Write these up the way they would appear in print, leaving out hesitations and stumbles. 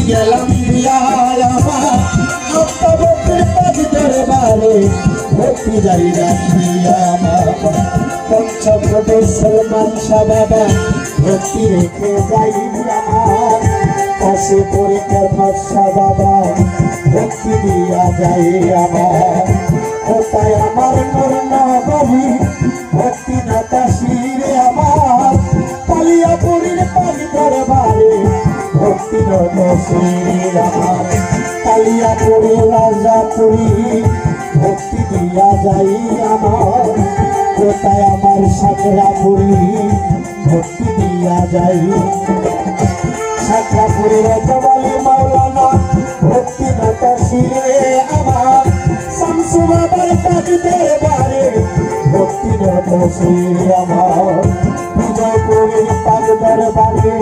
গেলাম দিয়া আমার ভক্তি দরবারে ভক্তি যাই রাখি আমার পঞ্চকোটে সলমান শাহ বাবা ভক্তি রেখে যাই আমার পাশে পরিকার ভরসা বাবা ভক্তি দিয়া যাই আমার কোথায় আমার নরনাগরী ভক্তি নাতাশিরে আমার কালিয়াপুরীর পাগ দরবারে ভক্তি নতাশিরে আমার কালিয়াপুরী রাজাপুরী ভক্তি দিয়া যাই আমার কোথায় আমার সাকরাপুরী ভক্তি দিয়া যাই সাকরাপুরী রতবালী মাওলানা ভক্তি নতাশিরে আমার শামসু বাবার পাগ দরবারে ভক্তি নতাশিরে আমার বিজয়পুরীর পাগ দরবারে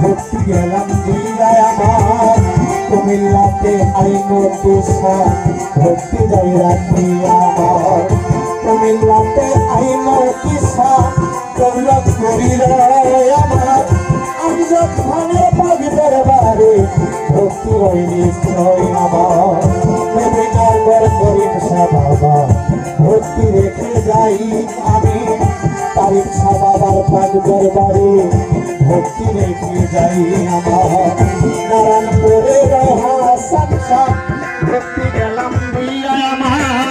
ভক্তি গেলাম দিয়া আমার কুমিল্লাতে আইনতিশা ভক্তি যাই রাখি আমার কুমিল্লাতে আইনতিশা দৌলত করিল আমার আমজাদ খানের পাগ দরবারে ভক্তি রই নিশ্চয় আমার নবীনগর করিম শাহ বাবা ভক্তি রেখে যাই আমি তারিক শাহ বাবার পাগ দরবারে ভক্তি রেখে যাই আমার নারায়ণপুরের হাসান শাহ ভক্তি গেলাম দিয়া আমার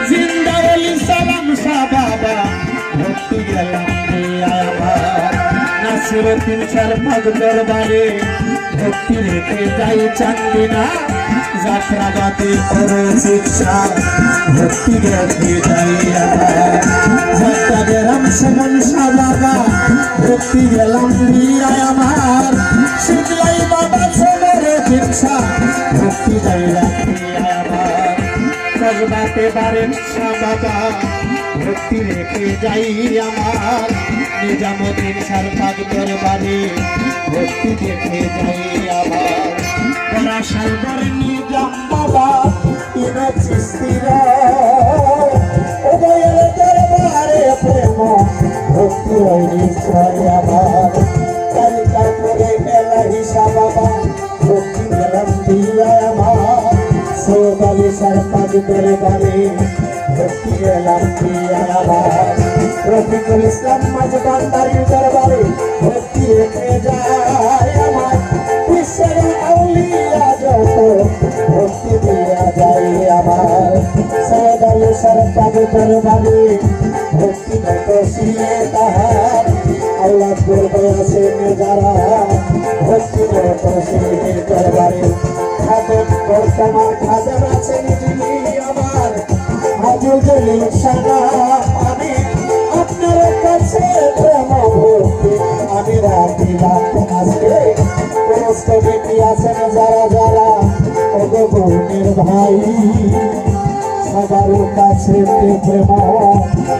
জিন্দাওয়ালি সালাম শাহ বাবা ভক্তি গেলাম দিয়া আমার নাসিরউদ্দিন শাহ পাগ দরবারে ভক্তি রেখে যাই চান্দিনা যাত্রাবাদী অরজিৎ শাহ ভক্তি রেখে যাই আমার যাত্রাগ্রাম সুমন শাহ বাবা ভক্তি গেলাম দিয়া আমার শিখলাই বাবা সমরে ভিক্ষা ভক্তি যাই রাখি আমার কসবাতে বারেন শাহ বাবা ভক্তি রেখে যাই আমার নিজামুদ্দিন শাহ পাগ দরবারে ভক্তি রেখে যাই আমার পরাশালগড় নিজাম বাবা ইনে চিস্তিরা উদয়ের দরবারে প্রেম ভক্তি রই নিশ্চয় আমার কালিকাপুরে এলাহি শাহ বাবা ভক্তি গেলাম দিয়া আমার সৈয়দ আলী শাহ পাগ দরবারে ভক্তি গেলাম দিয়া আমার রফিকুল ইসলাম মাঝবান্ডারির দরবারে ভক্তি রেখে যায় আমার বিশ্বের আউলিয়া যত ভক্তি দিয়া যায় আমার সৈয়দ আলী শাহ পাগ দরবারে ভক্তি নতশিরে তাহার আল্লাহ দরবারে আছেন যারা ভক্তি নতশিরে দরবারে খাদেম বর্তমান খাদেম আছেন যিনি আমার হাজুজুল সানা আমি আপনার কাছে প্রেম ভক্তি আমি রাখিলাম আজকে সমস্ত ব্যক্তি আছেন যারা যারা বোনের ভাই সবার কাছে প্রেম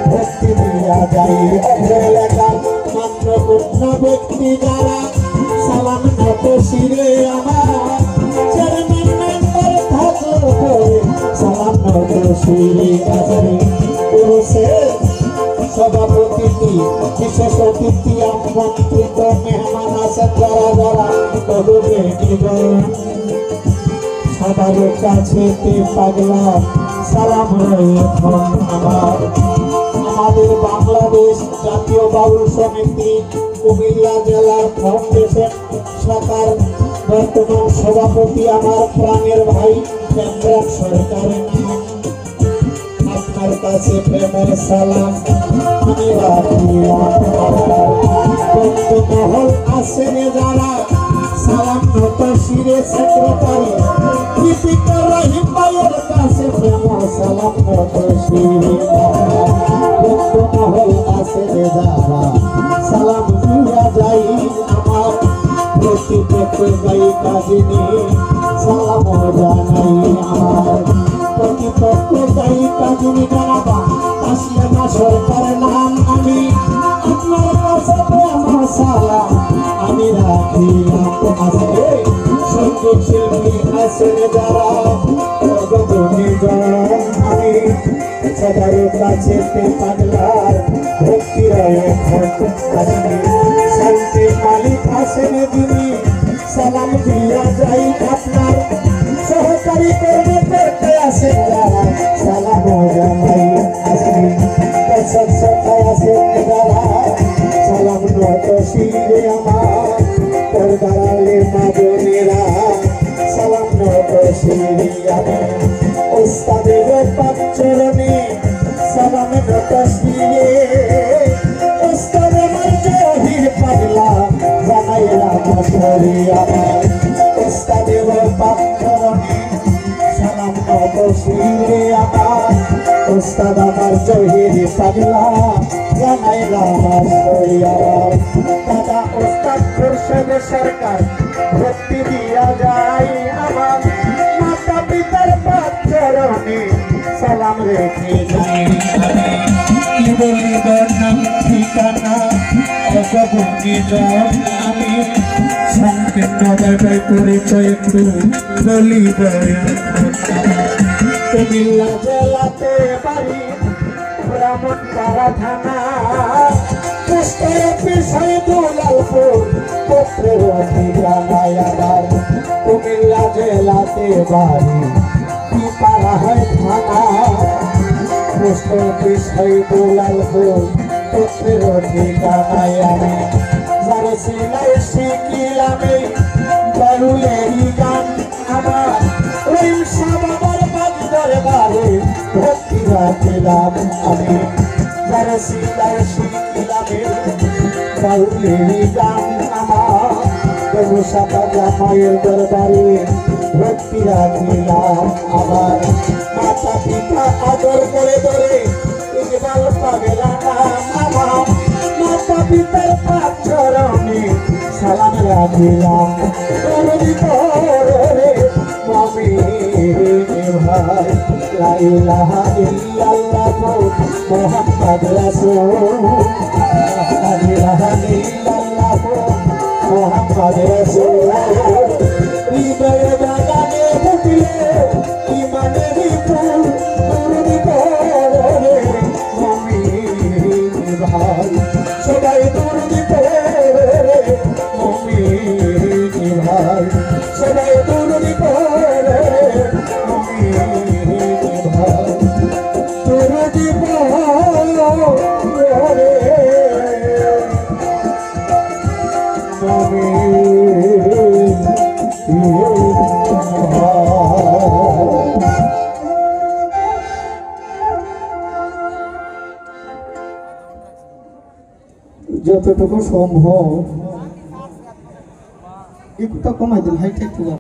ভক্তি দিয়া যাই এলাকার মাত্র পূর্ণ ব্যক্তি যারা সালাম নতশিরে আমার চেয়ারম্যান মেম্বার থাকলো সালাম নতশিরে আসরে পুরুষে সভাপতি বিশেষ অতিথি আমন্ত্রিত মেহমান আছেন যারা যারা তবে সবার কাছে পাগলা সালাম রয়েছেন আমার আমাদের বাংলাদেশ জাতীয় বাউল সমিতি কুমিল্লা জেলার ফাউন্ডেশন শাখার বর্তমান সভাপতি আমার প্রাণের ভাই চন্দ্রন সরকার আপনার কাছে প্রেমের সালাম আমি রাখি বন্ধু মহল আসেন যারা সালাম নতশিরে সেক্রেটারি দীপিকা রহিম ভাইয়ের কাছে প্রেমের সালাম নতশিরে বন্ধু মহল আসেন যারা সালাম দিয়া যাই আমার প্রতিপক্ষ গাই কাজিনী সালাম জানাই আমার প্রতিপক্ষ গাই কাজিনী জানাবা কাশিয়ানা সরকার নাম আমি আপনার কাছে প্রেম সালাম আমি রাখি আজকে সঙ্গীত শিল্পী আছেন যারা আমি সবার কাছে পাগলার ভক্তি রয়েছেন শান্তি মালিক আসেন যিনি সালাম দিয়া যাই আপনার সহকারী কর্মকর্তা আছেন যারা সালাম জানাই আসি দর্শক শ্রোতায় আছেন যারা সালাম নত শিরে আমার পর্দারে মা বোনেরা সালাম নত শিরে আমি ওস্তাদের পাক চরণে সালাম নত শিরে ওস্তাদ আমার জহির পাগলা জানাইলাম আসরে আমার ওস্তাদের পাক চরণে সালাম নত শিরে আমার ওস্তাদ আমার জহির পাগলা জানাইলাম আসরে আমার দাদা ওস্তাদ খুরশেদ সরকার ভক্তি দিয়া যায় আমার মাতা পিতার পাক চরণে সালাম রেখে যাই কি বলিব নাম ঠিকানা অগবনি জন আমি সংকীর্ণভাবে পরিচয় একটু বলিব কুমিল্লা জেলাতে বাড়ি ব্রাহ্মণপাড়া থানা পোস্ট অফিস দুলালপুর পত্রের ঠিকানায় আমার কুমিল্লা জেলাতে বাড়ি পাড়া হয় থানা পোস্ট অফিস দুলালপুর পত্রের ঠিকানায় আমি যারা সিলাই শিখিলামে বাউলেরই গান আমার রহিম শাহ বাবার বাদ দরবারে ভক্তি রাখিলাম আমি যারা সিলাই শিখিলামে বাউলেরই গান আমার রহিম শাহ বাবা মায়ের দরবারে ভক্তি রাখিলাম আমার মাতা পিতা আদর করে ধরে ইকবাল পাগলা নাম আমার মাতা পিতার পাক চরণে সালাম রাখিলাম দরদি পরে মুমিন ভাই লা ইলাহা ইল্লাল্লাহ মুহাম্মদ রাসূল লা ইলাহা ইল্লাল্লাহ মুহাম্মদ রাসূল হৃদয়ে জাগানে ফুটিলে ইমানের ফুল দরদি পরে মুমিন ভাই সবাই দরদি পরে মুমিন ভাই সবাই দরদি পরে মুমিন ভাই দরদি পরে যতটুকু সম্ভব একটু কমাই দিন হাইট একটু